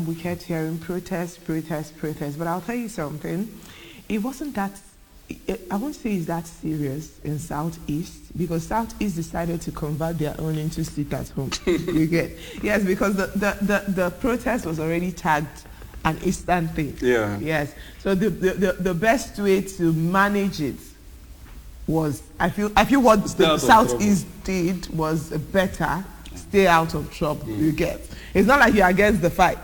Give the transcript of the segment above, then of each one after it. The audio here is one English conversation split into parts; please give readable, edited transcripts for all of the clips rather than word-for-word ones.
we kept hearing protest, protest, protest. But I'll tell you something. It wasn't that, I won't say it's that serious in Southeast, because Southeast decided to convert their own into sit at home. You get? Yes, because the protest was already tagged an Eastern thing. Yeah. Yes. So the best way to manage it was, I feel what the Southeast did was better. Stay out of trouble. You get? It's not like you're against the fight.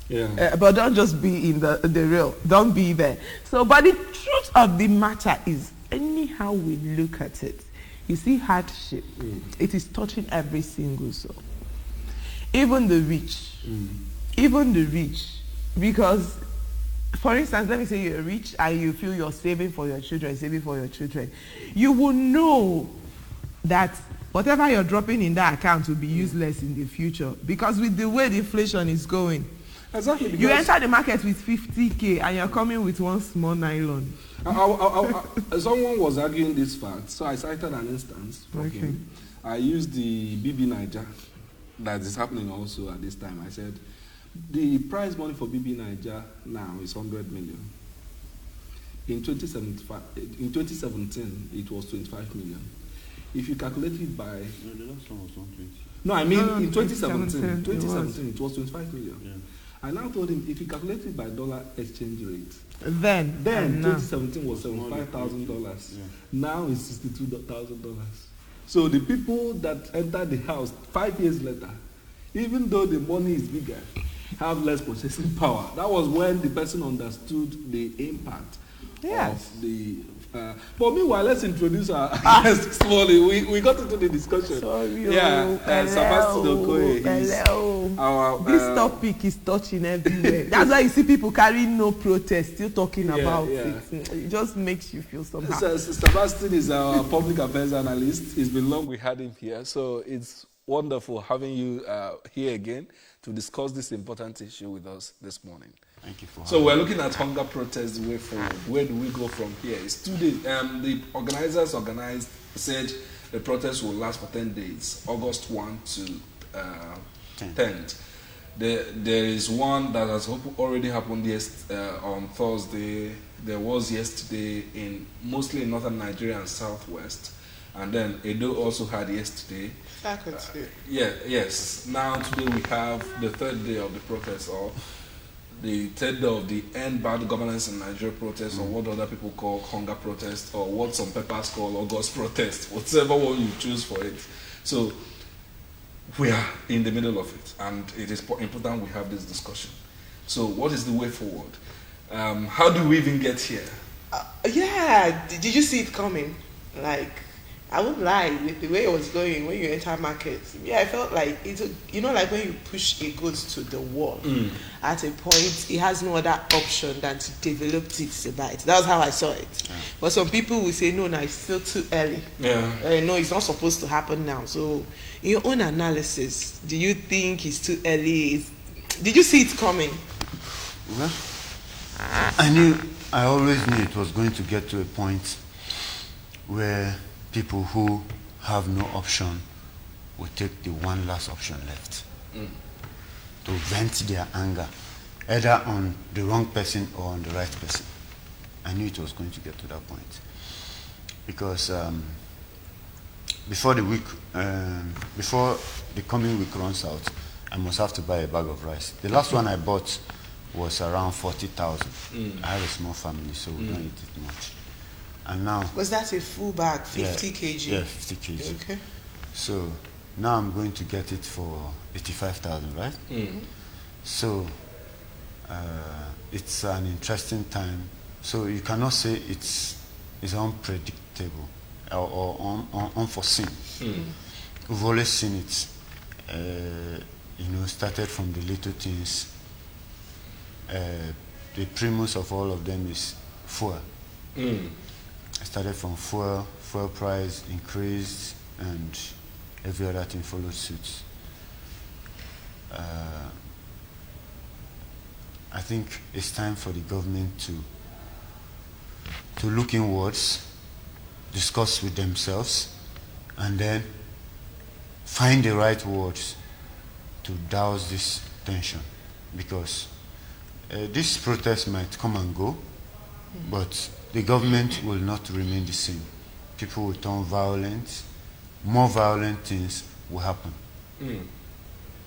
Yeah. But don't just be in the real. Don't be there. So, but the truth of the matter is, anyhow we look at it, you see hardship. It is touching every single soul. Even the rich. Even the rich. Because, for instance, let me say you're rich and you feel you're saving for your children, you will know that whatever you're dropping in that account will be useless in the future. Because with the way the inflation is going, exactly. You enter the market with 50K and you're coming with one small nylon. Someone was arguing this fact, so I cited an instance for him. I used the BB Niger that is happening also at this time. I said, the prize money for BB Niger now is 100 million. In 2017, it was 25 million. If you calculate it by... No, the last one was 120. No, I mean in 2017, it was 25 million. Yeah. I now told him, if you calculate it by dollar exchange rate, Then 2017 was $75,000. Yeah. Now it's $62,000. So the people that entered the house 5 years later, even though the money is bigger, have less purchasing power. That was when the person understood the impact of the... but meanwhile, let's introduce our guest slowly. We got into the discussion. Sebastian Okoye. This topic is touching everywhere. That's why you see people carrying no protest, still talking about it. It just makes you feel somehow. Sebastian is our public affairs analyst. It's been long we had him here, so it's wonderful having you here again to discuss this important issue with us this morning. Thank you for So we're looking at hunger protest way forward. Where do we go from here? It's 2 days. The organizers said the protest will last for 10 days, August 1 to 10th. There is one that has already happened on Thursday. There was yesterday mostly in northern Nigeria and southwest. And then Edo also had yesterday. Yes. Now today we have the third day of the protest, or the third day of the End Bad Governance in Nigeria protest, or what other people call hunger protest, or what some papers call August protest, whatever one you choose for it. So we are in the middle of it, and it is important we have this discussion. So what is the way forward? How do we even get here? Did you see it coming? Like, I won't lie, with the way it was going when you enter markets. I felt like it's like when you push a goat to the wall. At a point, it has no other option than to develop teeth to bite. That's how I saw it. But some people will say, no, it's still too early. No, it's not supposed to happen now. So, in your own analysis, do you think it's too early? Did you see it coming? Well, I always knew it was going to get to a point where people who have no option will take the one last option left to vent their anger, either on the wrong person or on the right person. I knew it was going to get to that point because before the coming week runs out, I must have to buy a bag of rice. The last one I bought was around 40,000. I have a small family, so we don't eat it much. And now, was that a full bag, 50 kg? Yeah, 50 kg. Okay. So now I'm going to get it for 85,000, right? So it's an interesting time. So you cannot say it's unpredictable or unforeseen. We've always seen it. Started from the little things. The primus of all of them is fuel. I started from fuel price increased, and every other thing followed suit. I think it's time for the government to look inwards, discuss with themselves, and then find the right words to douse this tension. because this protest might come and go, but the government will not remain the same. People will turn violent. More violent things will happen.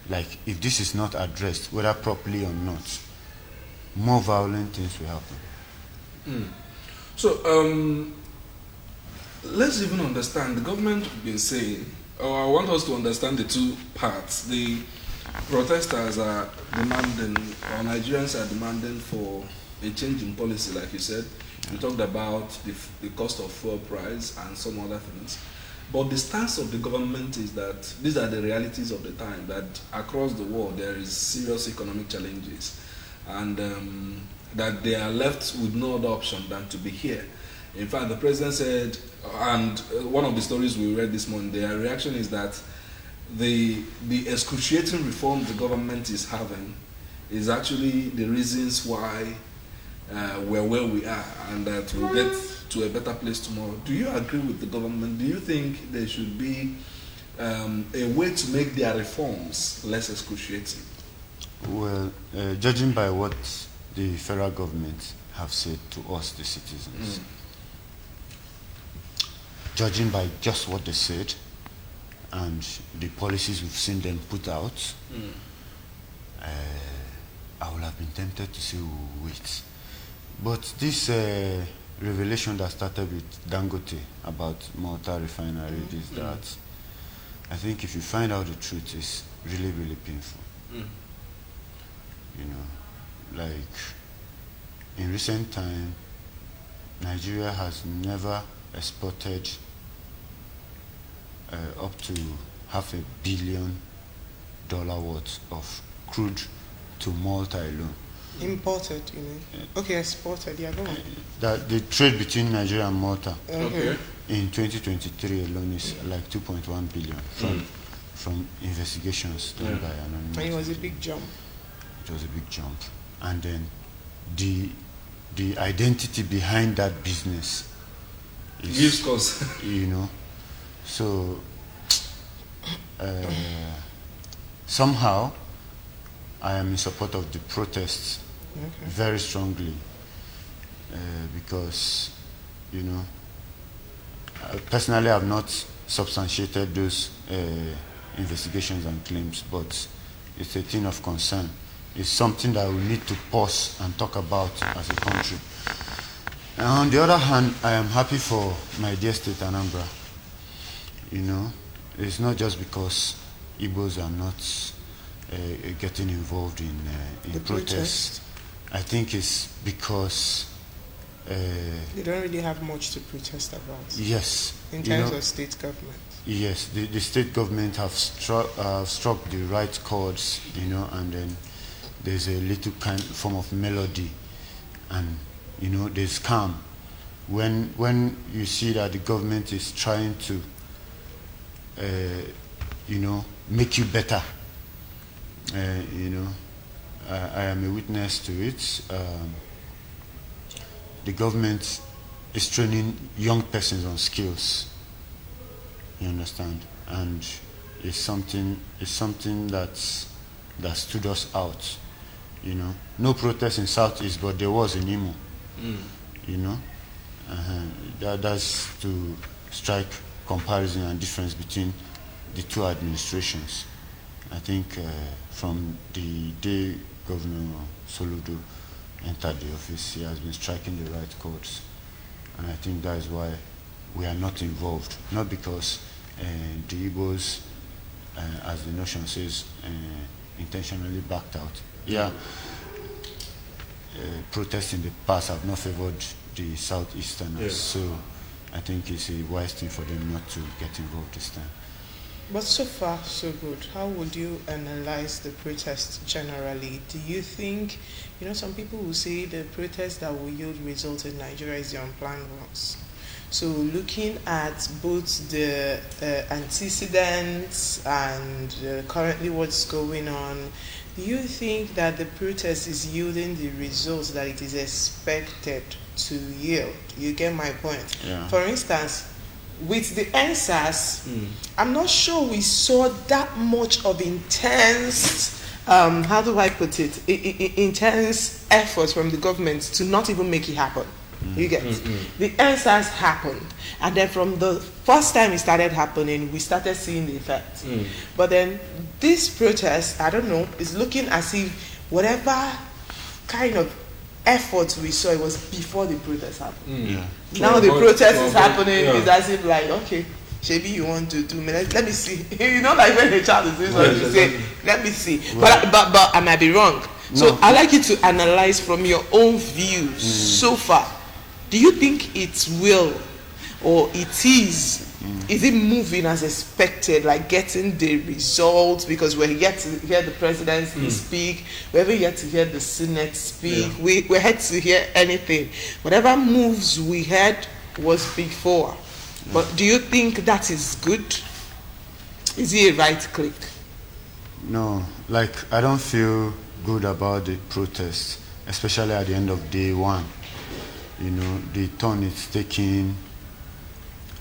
Like if this is not addressed, whether properly or not, more violent things will happen. So let's even understand. The government has been saying, or I want us to understand the two parts. The protesters are demanding, or Nigerians are demanding for a change in policy, like you said. You talked about the cost of fuel price and some other things. But the stance of the government is that these are the realities of the time, that across the world there is serious economic challenges, and that they are left with no other option than to be here. In fact, the president said, and one of the stories we read this morning, their reaction is that the excruciating reforms the government is having is actually the reasons why we're where we are, and that we'll get to a better place tomorrow. Do you agree with the government? Do you think there should be a way to make their reforms less excruciating? Well, judging by what the federal government have said to us, the citizens, judging by just what they said and the policies we've seen them put out, I would have been tempted to say we'll wait. But this revelation that started with Dangote about Malta refinery, this, that, I think if you find out the truth, it's really, really painful. You know, like in recent time, Nigeria has never exported up to $500 million worth of crude to Malta alone. Imported, you mean? Okay, exported, yeah, go on. That the trade between Nigeria and Malta Okay. in 2023 alone is like 2.1 billion from investigations done by anonymous. And it was a big jump. It was a big jump. And then the identity behind that business is, Gives cause. you know, so somehow I am in support of the protests very strongly, because, you know, personally I have not substantiated those investigations and claims, but it's a thing of concern. It's something that we need to pause and talk about as a country. And on the other hand, I am happy for my dear state Anambra. You know, it's not just because Igbos are not getting involved in The protests. I think it's because They don't really have much to protest about yes, in you terms know, of state government. yes, the state government have struck the right chords, you know, and then there's a little form of melody, and you know, there's calm. When you see that the government is trying to, you know, make you better, you know, I am a witness to it. The government is training young persons on skills. You understand, and it's something that stood us out. You know, no protest in Southeast, but there was in Imo. You know, that's to strike comparison and difference between the two administrations. I think from the day Governor Soludo entered the office, he has been striking the right chords, and I think that is why we are not involved. Not because the Igbos, as the notion says, intentionally backed out. Yeah, protests in the past have not favored the Southeasterners, Yeah. so I think it's a wise thing for them not to get involved this time. But so far, so good. How would you analyze the protests generally? Do you think, you know, some people will say the protests that will yield results in Nigeria is the unplanned ones. So looking at both the antecedents and currently what's going on, do you think that the protest is yielding the results that it is expected to yield? You get my point? Yeah. For instance, with the NSAS, I'm not sure we saw that much of intense how do I put it? Intense effort from the government to not even make it happen. You get the answers happen, and then from the first time it started happening, we started seeing the effect. But then this protest, I don't know, is looking as if whatever kind of effort we saw, it was before the protest happened. Now the protest is happening. It's as if like, okay, maybe you want to do me. Let me see. You know, like when a child is doing something, you say, let me see. But I might be wrong. So I'd like you to analyze from your own view so far. Do you think it will, or it is it moving as expected, like getting the results? Because we're yet to hear the president speak, we're yet to hear the Senate speak, we're yet to hear anything. Whatever moves we had was before. But do you think that is good? Is it a right click? No, like I don't feel good about the protest, especially at the end of day one. You know, the turn it's taking.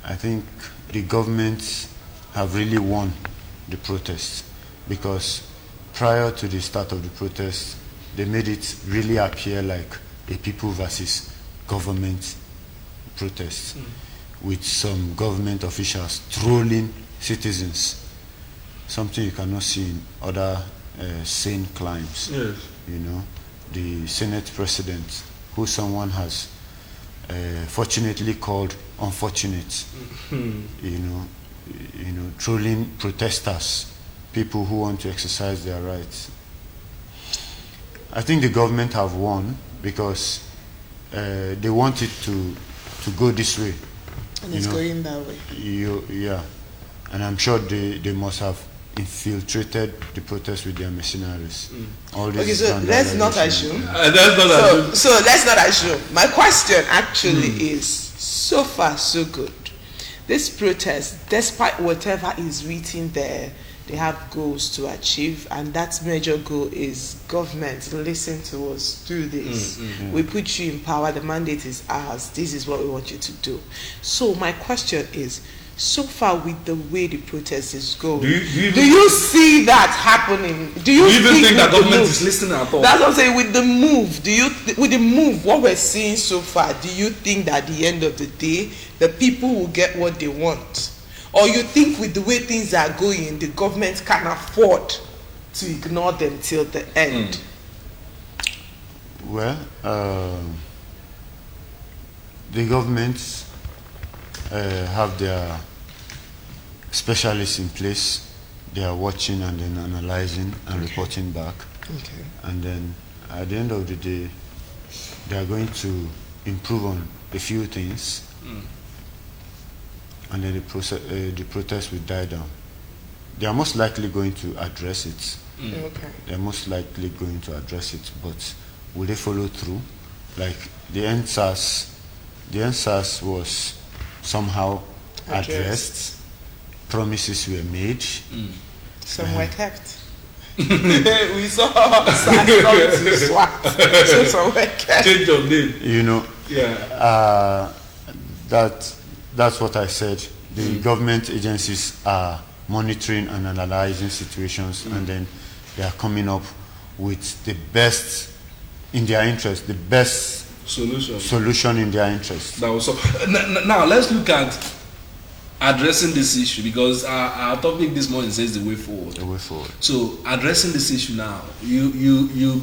I think the governments have really won the protest, because prior to the start of the protest, they made it really appear like a people versus government protest, with some government officials trolling citizens, something you cannot see in other sane climes. Yes. You know, the Senate president, who someone has fortunately called unfortunate, you know, trolling protesters, people who want to exercise their rights. I think the government have won because they want it to go this way. And it's going that way. Yeah, and I'm sure they must have infiltrated the protest with their mercenaries. Okay, so let's not assume. So let's not assume. My question actually is, so far so good. This protest, despite whatever is written there, they have goals to achieve, and that major goal is government, listen to us, do this. We put you in power, the mandate is ours, this is what we want you to do. So my question is, so far with the way the protest is going, do you see that happening? Do you even think that government is listening at all? That's what I'm saying. With the move, with the move, what we're seeing so far, do you think that at the end of the day, the people will get what they want? Or you think with the way things are going, the government can afford to ignore them till the end? Well, the governments have their specialists in place. They are watching and then analyzing and reporting back. Okay. And then at the end of the day, they are going to improve on a few things. And then the protest will die down. They are most likely going to address it. Okay. They are most likely going to address it, but will they follow through? Like the NSAS was somehow addressed. Promises were made. Some were kept. We saw SARS come to SWAT. So some were kept. Change of name. You know. Yeah. That's what I said. The government agencies are monitoring and analyzing situations, and then they are coming up with the best in their interest, the best solution in their interest. That was now let's look at addressing this issue, because our topic this morning says the way forward. The way forward. So addressing this issue now, you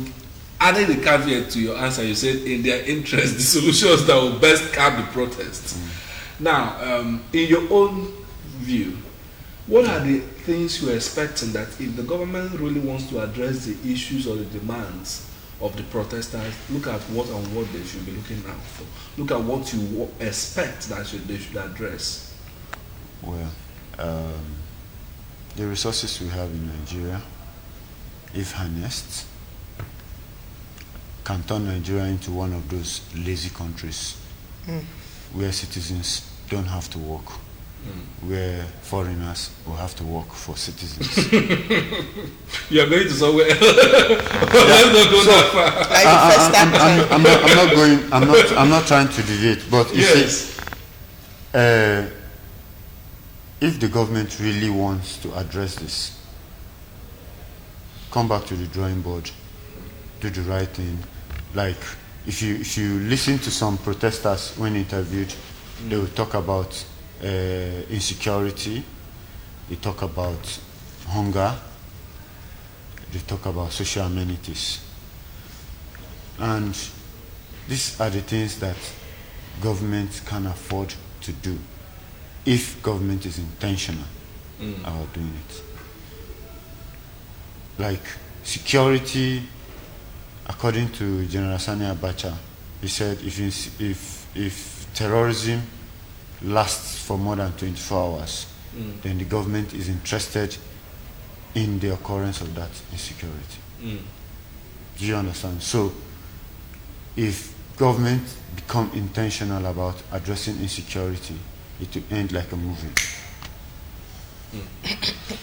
added a caveat to your answer. You said in their interest, the solutions that will best curb the protests. Now, in your own view, what are the things you're expecting that if the government really wants to address the issues or the demands of the protesters, look at what they should be looking out for? Look at what you expect that they should address. Well, the resources we have in Nigeria, if harnessed, can turn Nigeria into one of those lazy countries where citizens don't have to work, where foreigners will have to work for citizens. You are going to somewhere else. Let's not go that far. I'm not trying to deviate, but if the government really wants to address this, come back to the drawing board, do the right thing. Like if you listen to some protesters when interviewed, they will talk about insecurity, they talk about hunger, they talk about social amenities. And these are the things that government can afford to do if government is intentional about doing it. Like security, according to General Sani Abacha, he said if terrorism lasts for more than 24 hours, then the government is interested in the occurrence of that insecurity. Do you understand? So if government become intentional about addressing insecurity, it will end like a movie.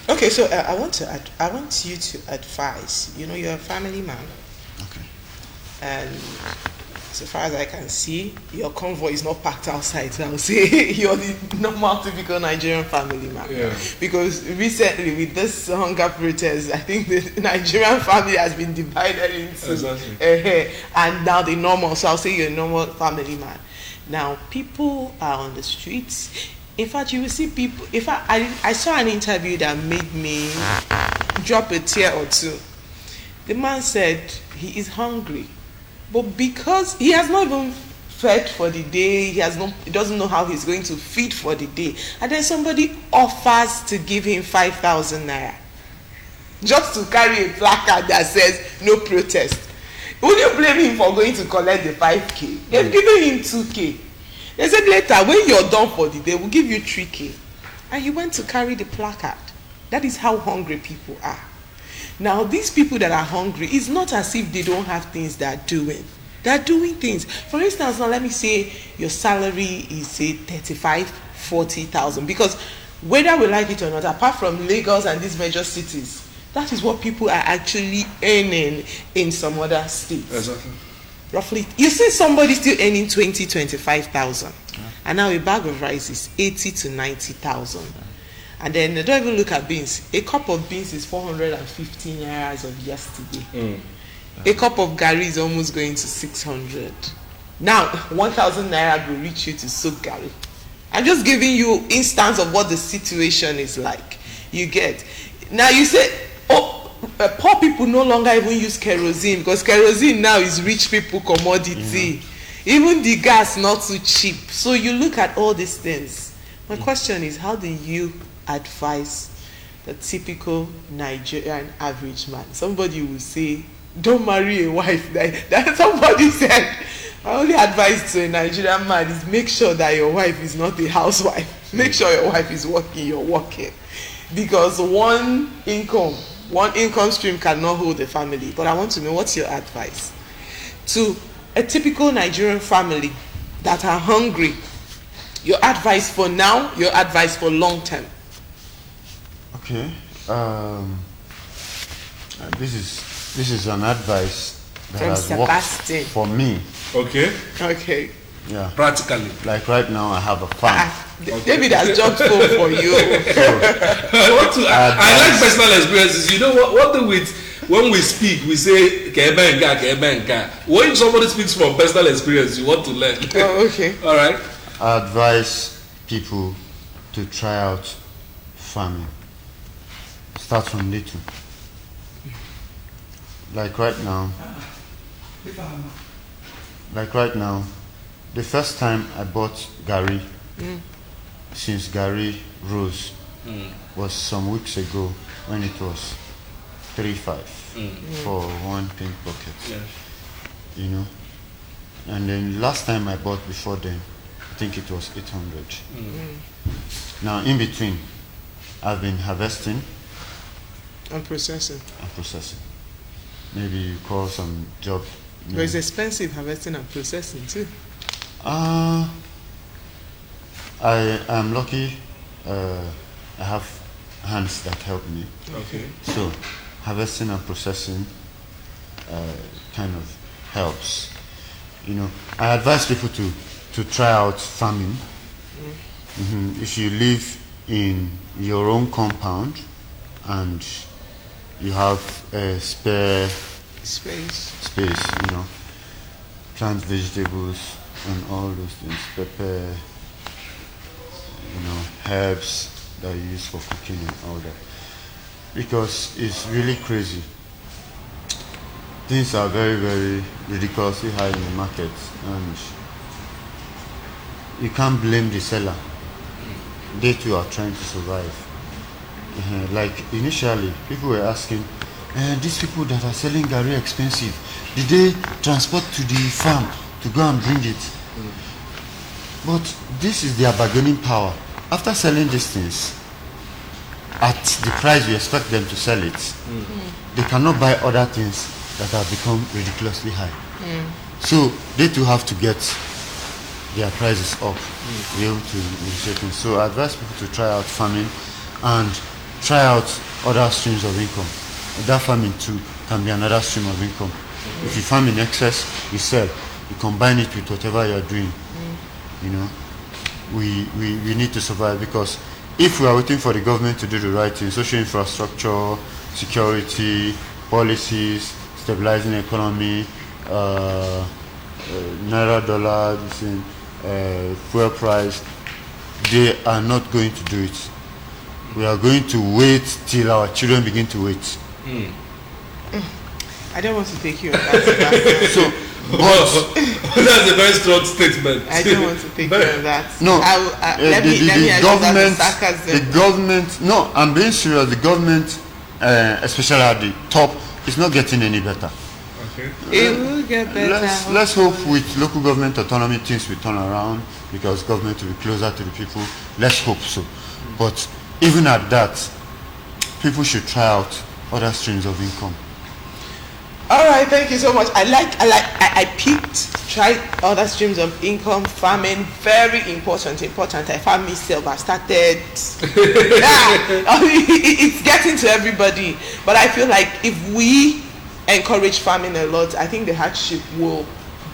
Okay, so I want you to advise. You know, you're a family man. Okay. And so far as I can see, your convoy is not packed outside. So I would say you're the normal, typical Nigerian family man. Yeah. Because recently, with this hunger protest, I think the Nigerian family has been divided into and now the normal. So I'll say you're a normal family man. Now, people are on the streets. In fact, you will see people. In fact, I saw an interview that made me drop a tear or two. The man said he is hungry, but because he has not even fed for the day, he doesn't know how he's going to feed for the day, and then somebody offers to give him 5,000 naira just to carry a placard that says no protest. Would you blame him for going to collect the 5K? They've given him 2K. They said later, when you're done for the day, we'll give you 3K. And you went to carry the placard. That is how hungry people are. Now, these people that are hungry, it's not as if they don't have things they're doing. They're doing things. For instance, now let me say your salary is, say, 35, 40,000. Because whether we like it or not, apart from Lagos and these major cities, that is what people are actually earning in some other states. Exactly. Roughly, you see somebody still earning 20, 25,000, and now a bag of rice is 80 to 90,000. And then they don't even look at beans. A cup of beans is 415 naira as of yesterday. A cup of gari is almost going to 600. Now, 1,000 naira will reach you to soak gari. I'm just giving you instance of what the situation is like. You get. Now you say, poor people no longer even use kerosene, because kerosene now is rich people commodity. Even the gas not too cheap. So you look at all these things. My question is, how do you advise the typical Nigerian average man? Somebody will say, don't marry a wife. That somebody said, my only advice to a Nigerian man is make sure that your wife is not a housewife. Make sure your wife is working, you're working. Because one income stream cannot hold a family. But I want to know, what's your advice to a typical Nigerian family that are hungry? Your advice for now, your advice for long term. Okay. This is an advice that From has Sebastian. worked for me. Okay. Okay. Yeah. Practically. Like right now, I have a farm. David has jumped phone for you. I like personal experiences. You know what do with when we speak, we say kebenga, kebenga. When somebody speaks from personal experience, you want to learn. Oh, okay. All right. I advise people to try out farming. Start from little. Like right now, the first time I bought gari, since gari rose, was some weeks ago when it was 3.5 for one pink bucket. Yeah. You know, and then last time I bought before then, I think it was 800. Now in between, I've been harvesting And processing. Maybe you call some job. But it's expensive harvesting and processing too. I am lucky. I have hands that help me. Okay. So harvesting and processing kind of helps. You know, I advise people to try out farming. If you live in your own compound and you have spare Space. space, plant vegetables and all those things, pepper, herbs that you use for cooking and all that. Because it's really crazy. Things are very, very ridiculously high in the market, and you can't blame the seller. They too are trying to survive. Like initially, people were asking, these people that are selling gari expensive, did they transport to the farm to go and bring it? But this is their bargaining power. After selling these things at the price you expect them to sell it, they cannot buy other things that have become ridiculously high. So they too have to get their prices up to be able to negotiate things. So I advise people to try out farming and try out other streams of income. That farming too can be another stream of income. If you farm in excess, you sell. You combine it with whatever you're doing. We need to survive, because if we are waiting for the government to do the right thing, social infrastructure, security, policies, stabilizing the economy, naira dollar, fuel price, they are not going to do it. We are going to wait till our children begin to wait. I don't want to take you on that. So, but that's a very strong statement. I don't want to take you on that. no, Let me government, sarcasm. the government. No, I'm being serious. The government, especially at the top, is not getting any better. Okay. It will get better. Let's hope with local government autonomy things will turn around, because government will be closer to the people. Let's hope so. But even at that, people should try out other streams of income. All right, thank you so much. I peeped, tried other streams of income, farming, very important. I found myself, I started, it's getting to everybody. But I feel like if we encourage farming a lot, I think the hardship will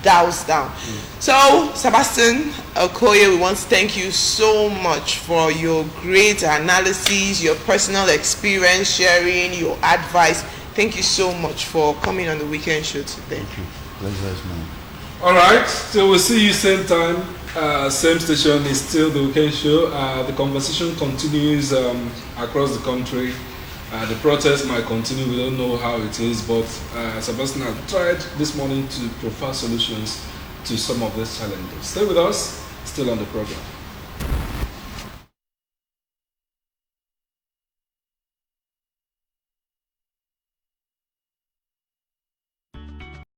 douse down. So, Sebastian Okoye, we want to thank you so much for your great analysis, your personal experience, sharing your advice. Thank you so much for coming on the weekend show today. Thank you. Pleasure is mine. All right, so we'll see you same time, same station. Is still the weekend show. The conversation continues across the country. The protest might continue. We don't know how it is, but Sebastian has tried this morning to provide solutions to some of these challenges. Stay with us. Still on the program.